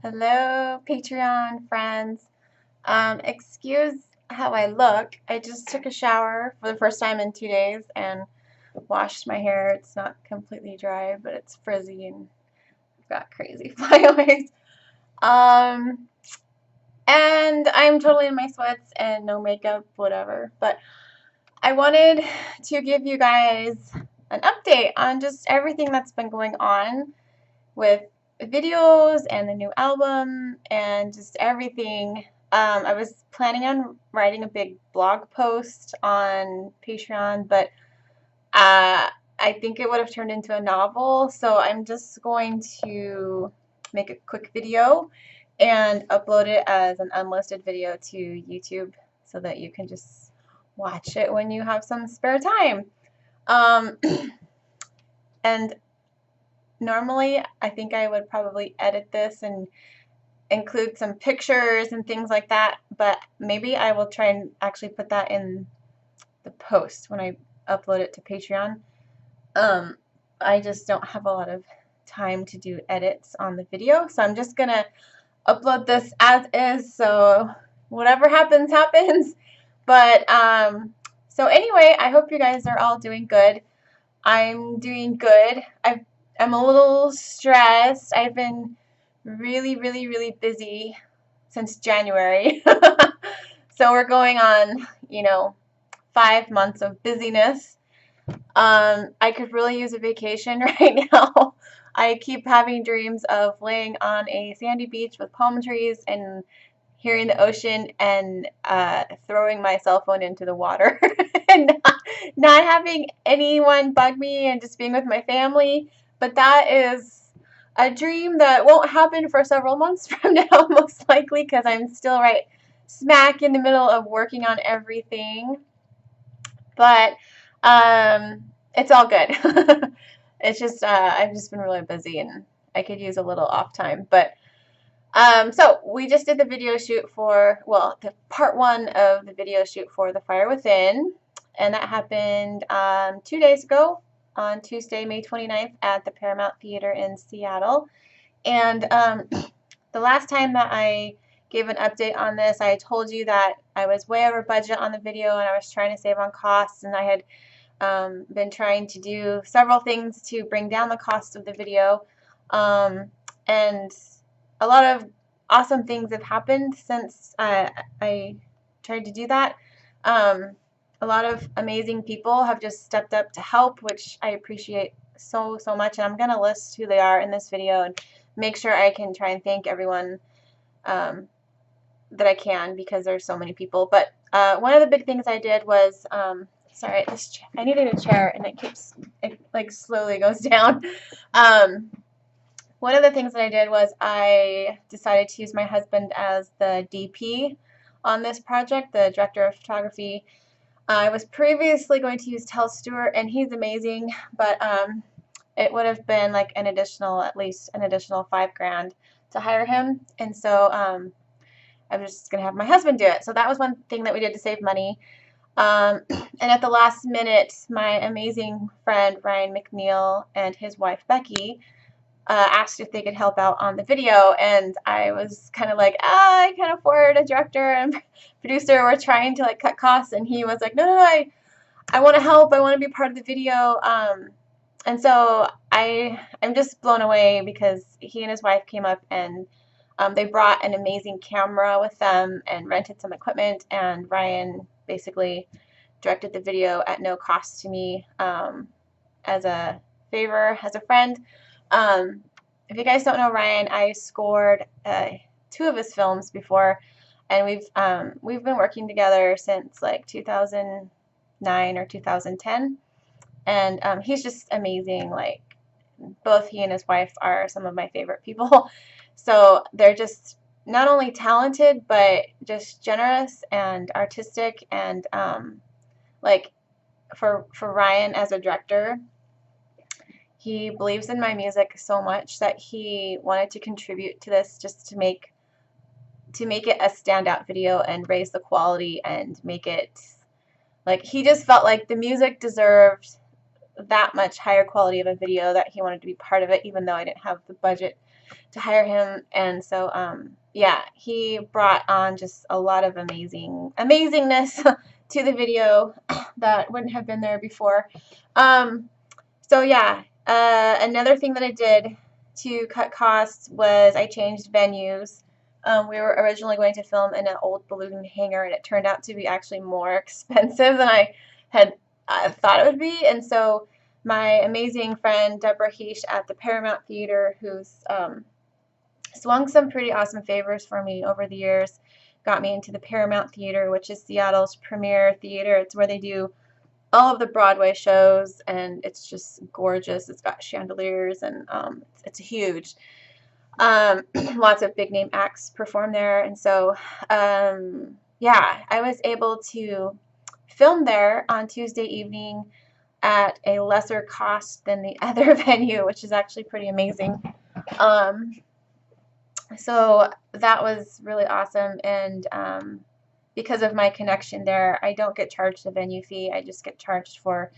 Hello, Patreon friends. Excuse how I look. I just took a shower for the first time in 2 days and washed my hair. It's not completely dry, but it's frizzy and I've got crazy flyaways. Um, and I'm totally in my sweats and no makeup, whatever. But I wanted to give you guys an update on just everything that's been going on with videos and the new album and just everything. I was planning on writing a big blog post on Patreon, but I think it would have turned into a novel, so I'm just going to make a quick video and upload it as an unlisted video to YouTube so that you can just watch it when you have some spare time. Um, and normally, I think I would probably edit this and include some pictures and things like that, but maybe I will try and actually put that in the post when I upload it to Patreon. Um, I just don't have a lot of time to do edits on the video, so I'm just gonna upload this as is, so whatever happens, happens. But, so anyway, I hope you guys are all doing good. I'm doing good. I'm a little stressed. I've been really busy since January. So we're going on, 5 months of busyness. I could really use a vacation right now. I keep having dreams of laying on a sandy beach with palm trees and hearing the ocean and throwing my cell phone into the water and not having anyone bug me and just being with my family. But that is a dream that won't happen for several months from now, most likely, because I'm still right smack in the middle of working on everything. But it's all good. It's just I've just been really busy and I could use a little off time. But so we just did the video shoot for, well, the part one of the video shoot for The Fire Within, and that happened 2 days ago on Tuesday, May 29th at the Paramount Theater in Seattle. And the last time that I gave an update on this, I told you that I was way over budget on the video and I was trying to save on costs, and I had been trying to do several things to bring down the cost of the video. And a lot of awesome things have happened since I tried to do that. A lot of amazing people have just stepped up to help, which I appreciate so much. And I'm going to list who they are in this video and make sure I can try and thank everyone that I can, because there's so many people. But one of the big things I did was, sorry, I needed a chair and it like slowly goes down. One of the things that I did was I decided to use my husband as the DP on this project, the director of photography. I was previously going to use Tel Stewart, and he's amazing, but it would have been like at least an additional $5,000 to hire him, and so I was just gonna have my husband do it. So that was one thing that we did to save money. And at the last minute, my amazing friend Ryan McNeil and his wife Becky asked if they could help out on the video, and I was kind of like, I can't afford a director and producer. We're trying to like cut costs, and he was like, no, I want to help. I want to be part of the video. And so I'm just blown away because he and his wife came up and they brought an amazing camera with them and rented some equipment, and Ryan basically directed the video at no cost to me as a favor, as a friend. If you guys don't know Ryan, I scored 2 of his films before, and we've been working together since like 2009 or 2010, and he's just amazing. Like, both he and his wife are some of my favorite people. So they're just not only talented, but just generous and artistic, and like for Ryan as a director, he believes in my music so much that he wanted to contribute to this just to make it a standout video and raise the quality and make it like, he just felt like the music deserved that much higher quality of a video that he wanted to be part of it, even though I didn't have the budget to hire him. And so, yeah, he brought on just a lot of amazingness to the video that wouldn't have been there before. So yeah, another thing that I did to cut costs was I changed venues. We were originally going to film in an old balloon hangar, and it turned out to be actually more expensive than I had thought it would be. And so my amazing friend Deborah Heesh at the Paramount Theater, who's swung some pretty awesome favors for me over the years, got me into the Paramount Theater, which is Seattle's premier theater. It's where they do all of the Broadway shows, and it's just gorgeous. It's got chandeliers, and it's huge. Lots of big name acts perform there, and so yeah, I was able to film there on Tuesday evening at a lesser cost than the other venue, which is actually pretty amazing. So that was really awesome, and because of my connection there, I don't get charged a venue fee. I just get charged for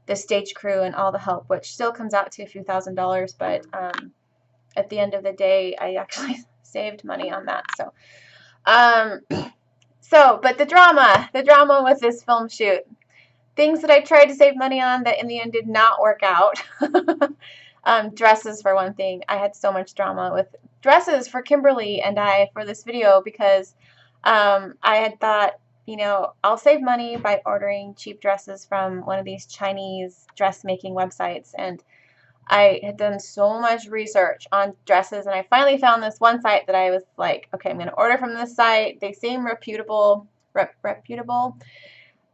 the stage crew and all the help, which still comes out to a few $1,000s, but at the end of the day, I actually saved money on that. So, but the drama with this film shoot, things that I tried to save money on that in the end did not work out. Dresses, for one thing. I had so much drama with dresses for Kimberly and I for this video because I had thought, you know, I'll save money by ordering cheap dresses from one of these Chinese dressmaking websites, and I had done so much research on dresses, and I finally found this one site that I was like, okay, I'm going to order from this site. They seem reputable,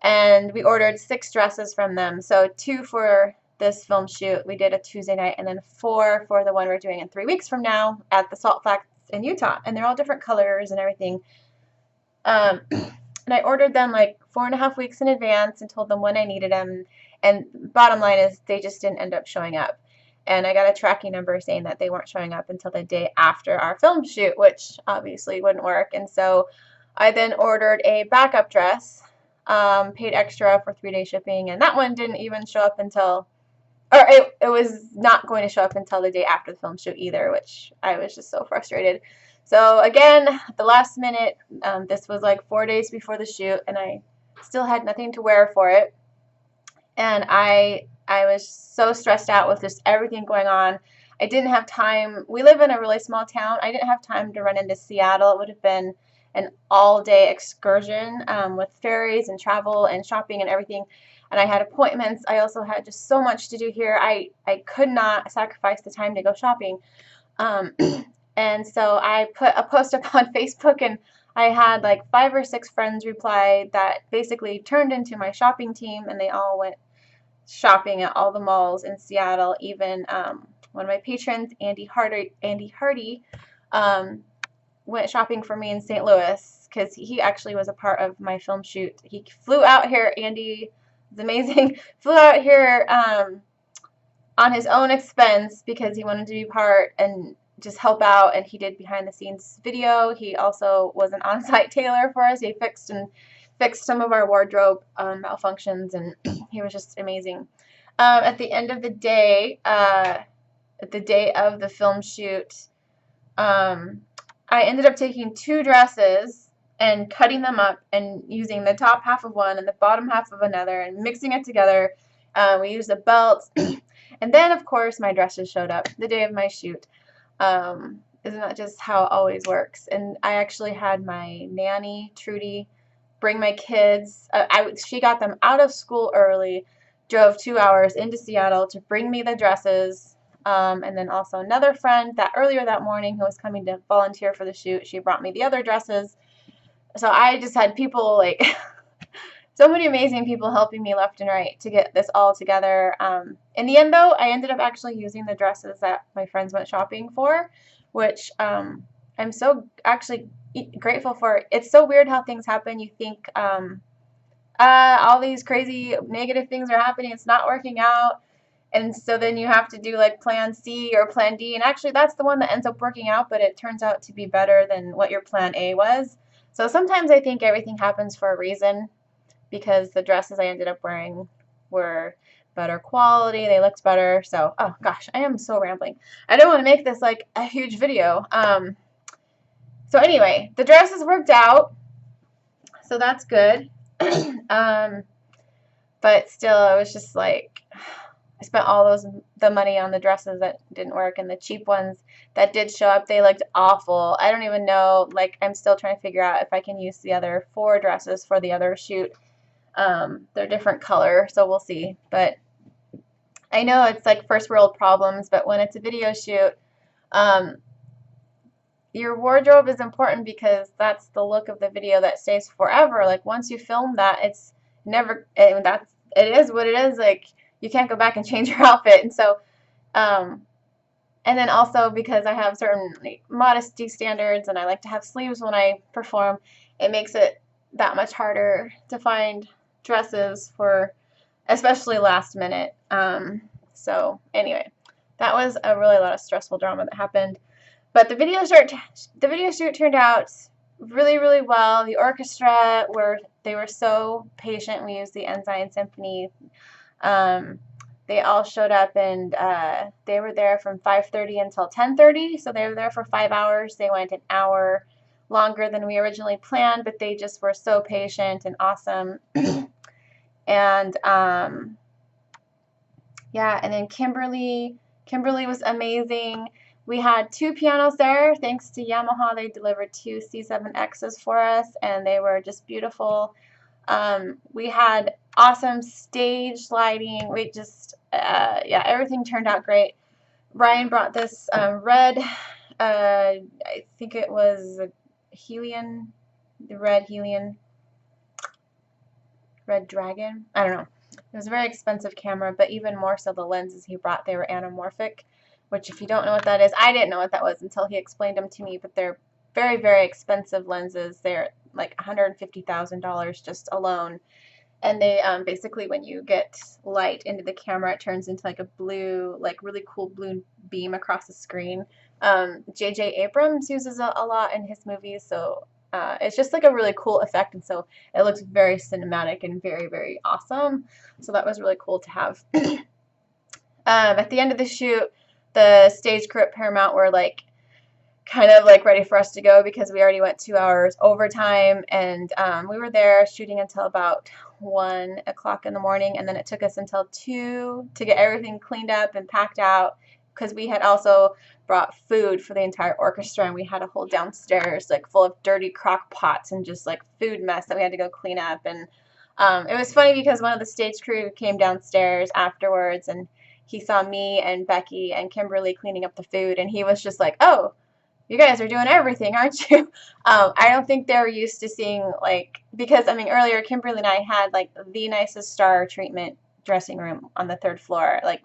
and we ordered 6 dresses from them. So 2 for this film shoot we did a Tuesday night, and then 4 for the one we're doing in 3 weeks from now at the Salt Flats in Utah, and they're all different colors and everything. And I ordered them like 4.5 weeks in advance and told them when I needed them, and bottom line is they just didn't end up showing up. And I got a tracking number saying that they weren't showing up until the day after our film shoot, which obviously wouldn't work. And so I then ordered a backup dress, paid extra for 3-day shipping, and that one didn't even show up until, or it was not going to show up until the day after the film shoot either, which I was just so frustrated. So again, at the last minute, this was like 4 days before the shoot, and I still had nothing to wear for it. And I was so stressed out with just everything going on. I didn't have time. We live in a really small town. I didn't have time to run into Seattle. It would have been an all-day excursion with ferries and travel and shopping and everything. And I had appointments. I also had just so much to do here. I could not sacrifice the time to go shopping. And so I put a post up on Facebook, and I had like 5 or 6 friends reply that basically turned into my shopping team, and they all went shopping at all the malls in Seattle. Even one of my patrons, Andy Hardy, went shopping for me in St. Louis because he actually was a part of my film shoot. He flew out here. Andy is amazing. Flew out here on his own expense because he wanted to be part and just help out, and he did behind the scenes video. He also was an on-site tailor for us. He fixed some of our wardrobe malfunctions, and he was just amazing. At the end of the day, at the day of the film shoot, I ended up taking 2 dresses and cutting them up and using the top half of one and the bottom half of another and mixing it together. We used the belts, and then of course my dresses showed up the day of my shoot. Isn't that just how it always works? And I actually had my nanny, Trudy, bring my kids. She got them out of school early, drove 2 hours into Seattle to bring me the dresses. And then also another friend that earlier that morning who was coming to volunteer for the shoot, she brought me the other dresses. So I just had people like so many amazing people helping me left and right to get this all together. In the end, though, I ended up actually using the dresses that my friends went shopping for, which I'm so actually grateful for. It's so weird how things happen. You think all these crazy negative things are happening. It's not working out. And so then you have to do like plan C or plan D. And actually that's the one that ends up working out, but it turns out to be better than what your plan A was. So sometimes I think everything happens for a reason, because the dresses I ended up wearing were better quality. They looked better. So, oh gosh, I am so rambling. I don't want to make this like a huge video. So anyway, the dresses worked out, so that's good. But still, it was just like I spent all the money on the dresses that didn't work, and the cheap ones that did show up, they looked awful. I don't even know, like I'm still trying to figure out if I can use the other 4 dresses for the other shoot. They're different color, so we'll see. But I know it's like first world problems, but when it's a video shoot, your wardrobe is important because that's the look of the video that stays forever. Like once you film that, it's never, and it is what it is. Like you can't go back and change your outfit. And so, and then also because I have certain like, modesty standards and I like to have sleeves when I perform, it makes it that much harder to find dresses for, especially last minute. So anyway, that was a really lot of stressful drama that happened. But the video shoot turned out really, really well. The orchestra they were so patient. We used the Ensign Symphony. They all showed up, and they were there from 5:30 until 10:30. So they were there for 5 hours. They went an hour longer than we originally planned, but they just were so patient and awesome. And yeah, and then Kimberly was amazing. We had 2 pianos there. Thanks to Yamaha, they delivered 2 C7Xs for us, and they were just beautiful. We had awesome stage lighting. We just, yeah, everything turned out great. Ryan brought this red, I think it was Helian, the red Helian, Red Dragon. I don't know. It was a very expensive camera, but even more so the lenses he brought, they were anamorphic, which if you don't know what that is, I didn't know what that was until he explained them to me, but they're very, very expensive lenses. They're like $150,000 just alone. And they basically, when you get light into the camera, it turns into like a blue, like really cool blue beam across the screen. J.J. Abrams uses it a lot in his movies, so it's just like a really cool effect, and so it looks very cinematic and very, very awesome. So that was really cool to have. At the end of the shoot, the stage crew at Paramount were like kind of like ready for us to go because we already went 2 hours overtime, and we were there shooting until about 1 o'clock in the morning, and then it took us until 2 to get everything cleaned up and packed out because we had also brought food for the entire orchestra, and we had a whole downstairs like full of dirty crock pots and just like food mess that we had to go clean up. And it was funny because one of the stage crew came downstairs afterwards, and he saw me and Becky and Kimberly cleaning up the food, and he was just like, "Oh, you guys are doing everything, aren't you?" I don't think they're used to seeing, like, because, I mean, earlier Kimberly and I had, like, the nicest star treatment dressing room on the 3rd floor. Like,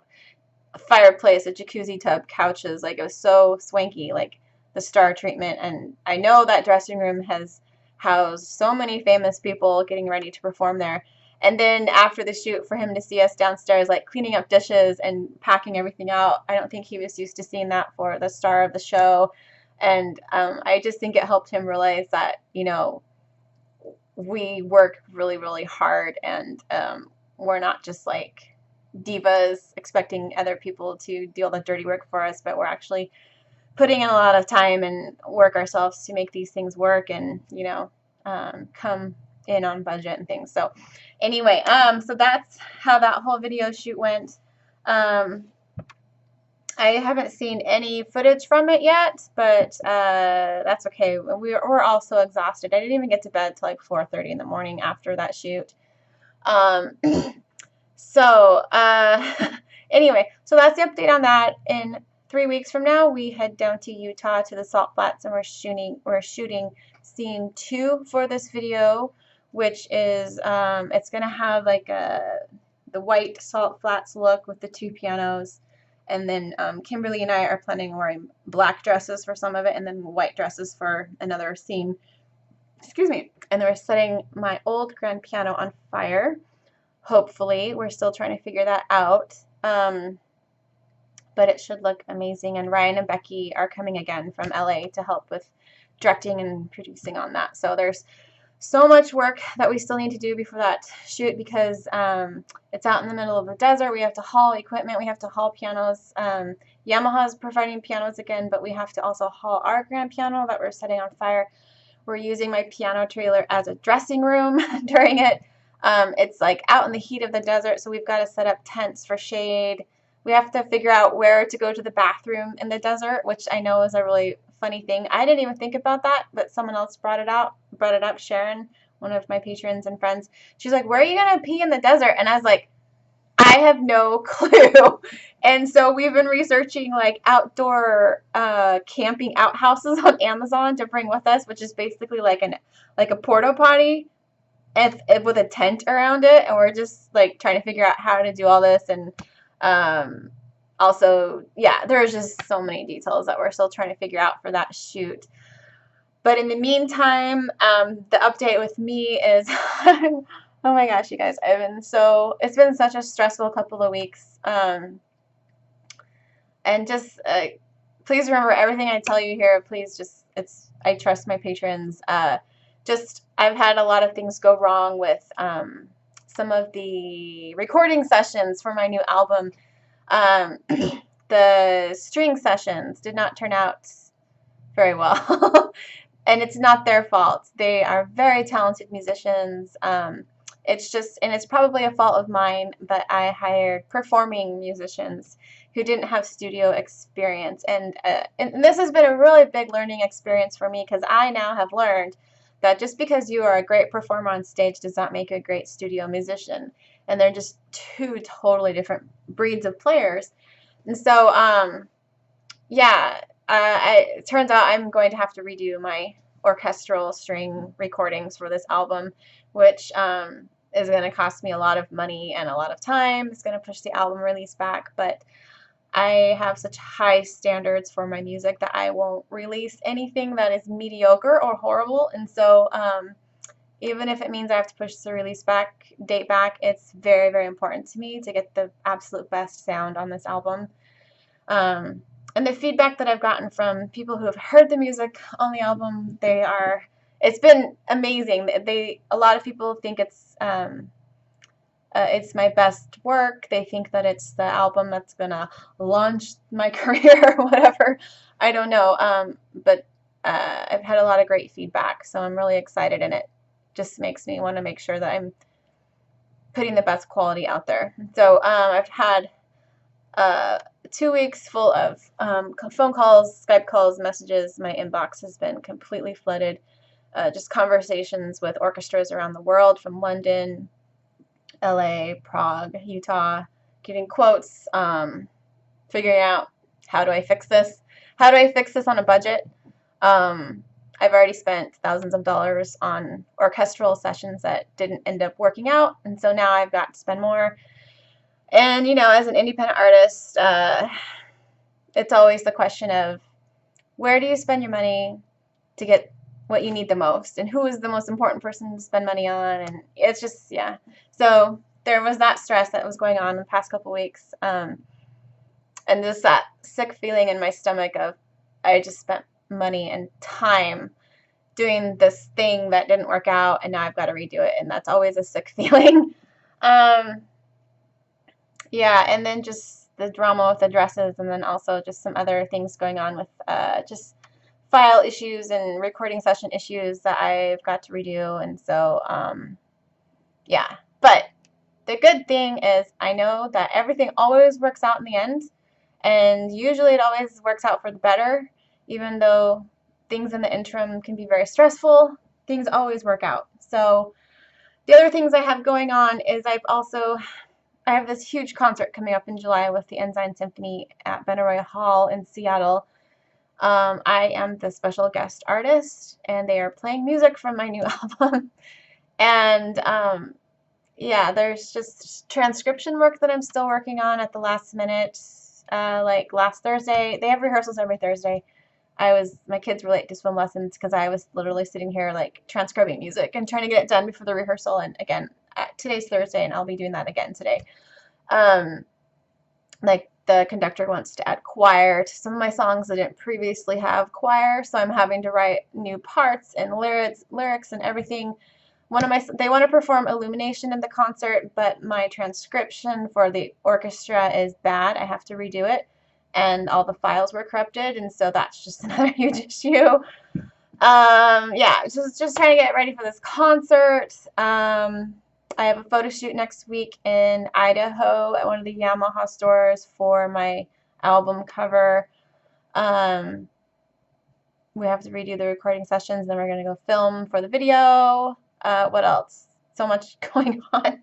a fireplace, a jacuzzi tub, couches. Like, it was so swanky, like, the star treatment. And I know that dressing room has housed so many famous people getting ready to perform there. And then after the shoot, for him to see us downstairs, like, cleaning up dishes and packing everything out, I don't think he was used to seeing that for the star of the show. And I just think it helped him realize that, you know, we work really, really hard, and we're not just like divas expecting other people to do all the dirty work for us, but we're actually putting in a lot of time and work ourselves to make these things work and, you know, come in on budget and things. So anyway, so that's how that whole video shoot went. I haven't seen any footage from it yet, but that's okay. We're all so exhausted. I didn't even get to bed till like 4:30 in the morning after that shoot. So anyway, so that's the update on that. In 3 weeks from now, we head down to Utah to the Salt Flats, and we're shooting scene 2 for this video, which is it's gonna have like the white Salt Flats look with the 2 pianos. And then Kimberly and I are planning on wearing black dresses for some of it, and then white dresses for another scene. Excuse me. And we're setting my old grand piano on fire. Hopefully, we're still trying to figure that out. But it should look amazing. And Ryan and Becky are coming again from LA to help with directing and producing on that. So there's so much work that we still need to do before that shoot because it's out in the middle of the desert. We have to haul equipment. We have to haul pianos. Yamaha's providing pianos again, but we have to also haul our grand piano that we're setting on fire. We're using my piano trailer as a dressing room during it. It's like out in the heat of the desert, so we've got to set up tents for shade. We have to figure out where to go to the bathroom in the desert, which I know is a really funny thing. I didn't even think about that, but someone else brought it up, Sharon, one of my patrons and friends. She's like, "Where are you gonna pee in the desert?" And I was like, I have no clue. And so we've been researching like outdoor camping outhouses on Amazon to bring with us, which is basically like a porta potty with a tent around it. And we're just like trying to figure out how to do all this. And also, yeah, there's just so many details that we're still trying to figure out for that shoot. But in the meantime, the update with me is, oh my gosh, you guys, it's been such a stressful couple of weeks. And just, please remember everything I tell you here, please just, I trust my patrons. I've had a lot of things go wrong with, some of the recording sessions for my new album. The string sessions did not turn out very well. And it's not their fault. They are very talented musicians. It's probably a fault of mine, but I hired performing musicians who didn't have studio experience. And this has been a really big learning experience for me because I now have learned that just because you are a great performer on stage does not make you a great studio musician. And they're just two totally different breeds of players. And so, yeah. It turns out I'm going to have to redo my orchestral string recordings for this album, which is going to cost me a lot of money and a lot of time. It's going to push the album release back, but I have such high standards for my music that I won't release anything that is mediocre or horrible. And so even if it means I have to push the release date back, it's very, very important to me to get the absolute best sound on this album. And the feedback that I've gotten from people who have heard the music on the album, it's been amazing. A lot of people think it's my best work. They think that it's the album that's gonna launch my career or whatever. I don't know. But I've had a lot of great feedback, so I'm really excited, and it just makes me want to make sure that I'm putting the best quality out there. So I've had 2 weeks full of phone calls, Skype calls, messages. My inbox has been completely flooded. Just conversations with orchestras around the world, from London, LA, Prague, Utah, getting quotes, figuring out how do I fix this? How do I fix this on a budget? I've already spent thousands of dollars on orchestral sessions that didn't end up working out, and so now I've got to spend more. And, as an independent artist, it's always the question of where do you spend your money to get what you need the most, and who is the most important person to spend money on, and it's just, yeah. So there was that stress that was going on in the past couple weeks, and just that sick feeling in my stomach of I just spent money and time doing this thing that didn't work out, and now I've got to redo it, and that's always a sick feeling. Yeah, and then just the drama with the dresses, and then also just some other things going on with just file issues and recording session issues that I've got to redo, and so, yeah. But the good thing is I know that everything always works out in the end, and usually it always works out for the better, even though things in the interim can be very stressful, things always work out. So the other things I have going on is I have this huge concert coming up in July with the Ensign Symphony at Benaroya Hall in Seattle. I am the special guest artist, and they are playing music from my new album. And yeah, there's just transcription work that I'm still working on at the last minute. Like last Thursday, they have rehearsals every Thursday. My kids were late to swim lessons because I was literally sitting here like transcribing music and trying to get it done before the rehearsal. And again, today's Thursday, and I'll be doing that again today. Like the conductor wants to add choir to some of my songs that didn't previously have choir, so I'm having to write new parts and lyrics and everything. they want to perform Illumination in the concert, but my transcription for the orchestra is bad. I have to redo it, and all the files were corrupted, and so that's just another huge issue. Yeah, just trying to get ready for this concert. I have a photo shoot next week in Idaho at one of the Yamaha stores for my album cover. We have to redo the recording sessions, then we're going to go film for the video. What else? So much going on.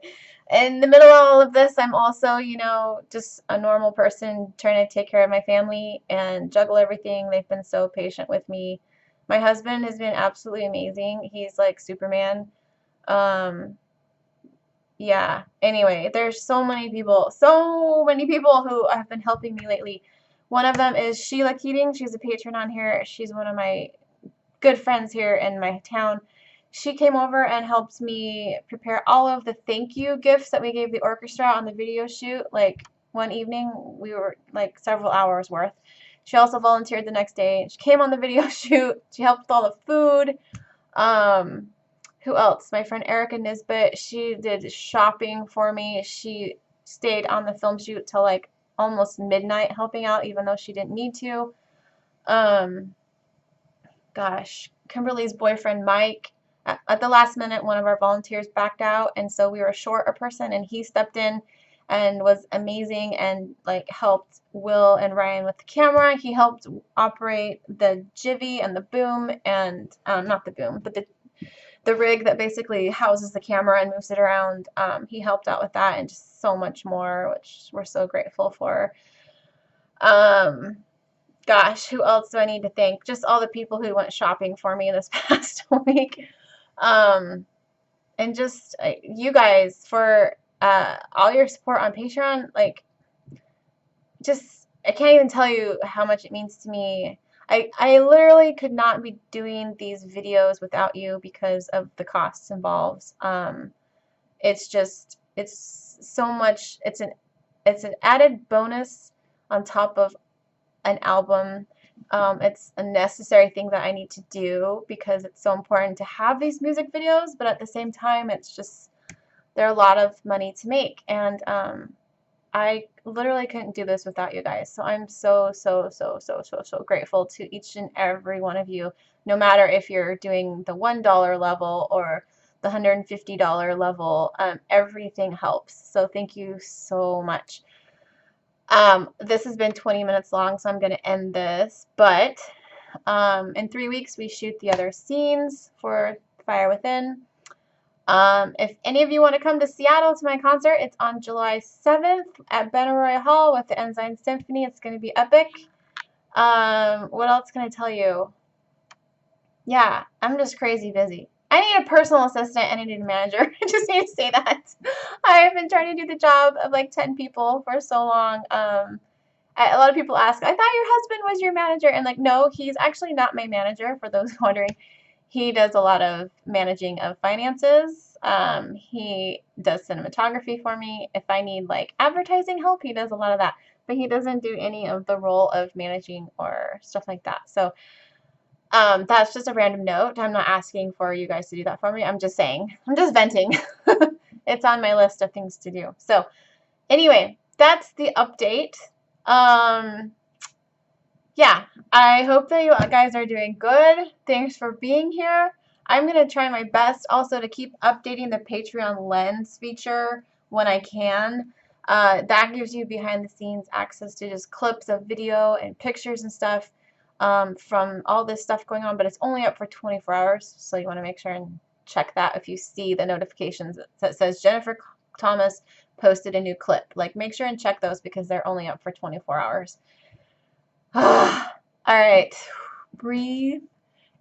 In the middle of all of this, I'm also, you know, just a normal person trying to take care of my family and juggle everything. They've been so patient with me. My husband has been absolutely amazing. He's like Superman. Yeah. Anyway, there's so many people who have been helping me lately. One of them is Sheila Keating. She's a patron on here. She's one of my good friends here in my town. She came over and helped me prepare all of the thank you gifts that we gave the orchestra on the video shoot. Like one evening, we were like several hours worth. She also volunteered the next day. She came on the video shoot. She helped with all the food. Who else? My friend Erica Nisbet. She did shopping for me. She stayed on the film shoot till like almost midnight helping out, even though she didn't need to. Gosh, Kimberly's boyfriend Mike, at the last minute, one of our volunteers backed out, and so we were short a person, and he stepped in and was amazing and like helped Will and Ryan with the camera. He helped operate the jivvy and the boom, and not the boom, but the rig that basically houses the camera and moves it around. He helped out with that and just so much more, which we're so grateful for. Gosh, who else do I need to thank? Just all the people who went shopping for me this past week. And just you guys for all your support on Patreon. Like, just, I can't even tell you how much it means to me. I literally could not be doing these videos without you because of the costs involved. It's just, it's so much, it's an added bonus on top of an album. It's a necessary thing that I need to do because it's so important to have these music videos, but at the same time, it's just, they're a lot of money to make, and I literally couldn't do this without you guys. So I'm so grateful to each and every one of you, no matter if you're doing the $1 level or the $150 level. Everything helps. So thank you so much. This has been 20 minutes long, so I'm going to end this, but in 3 weeks we shoot the other scenes for Fire Within. If any of you want to come to Seattle to my concert, it's on July 7th at Benaroya Hall with the Ensign Symphony. It's going to be epic. What else can I tell you? Yeah, I'm just crazy busy. I need a personal assistant and I need a manager. I just need to say that. I've been trying to do the job of like 10 people for so long. A lot of people ask, I thought your husband was your manager. And like, no, he's actually not my manager, for those wondering. He does a lot of managing of finances. He does cinematography for me. If I need like advertising help, he does a lot of that. But he doesn't do any of the role of managing or stuff like that. So that's just a random note. I'm not asking for you guys to do that for me. I'm just saying. I'm just venting. It's on my list of things to do. So anyway, that's the update. Yeah, I hope that you guys are doing good. Thanks for being here. I'm going to try my best also to keep updating the Patreon Lens feature when I can. That gives you behind the scenes access to just clips of video and pictures and stuff from all this stuff going on, but it's only up for 24 hours, so you want to make sure and check that if you see the notifications that says Jennifer Thomas posted a new clip. Like, make sure and check those because they're only up for 24 hours. All right, breathe.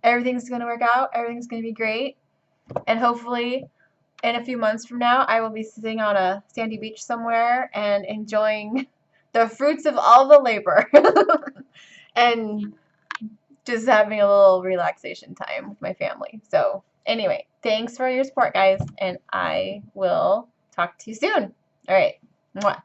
Everything's going to work out. Everything's going to be great. And hopefully in a few months from now, I will be sitting on a sandy beach somewhere and enjoying the fruits of all the labor and just having a little relaxation time with my family. So anyway, thanks for your support, guys, and I will talk to you soon. All right. Mwah.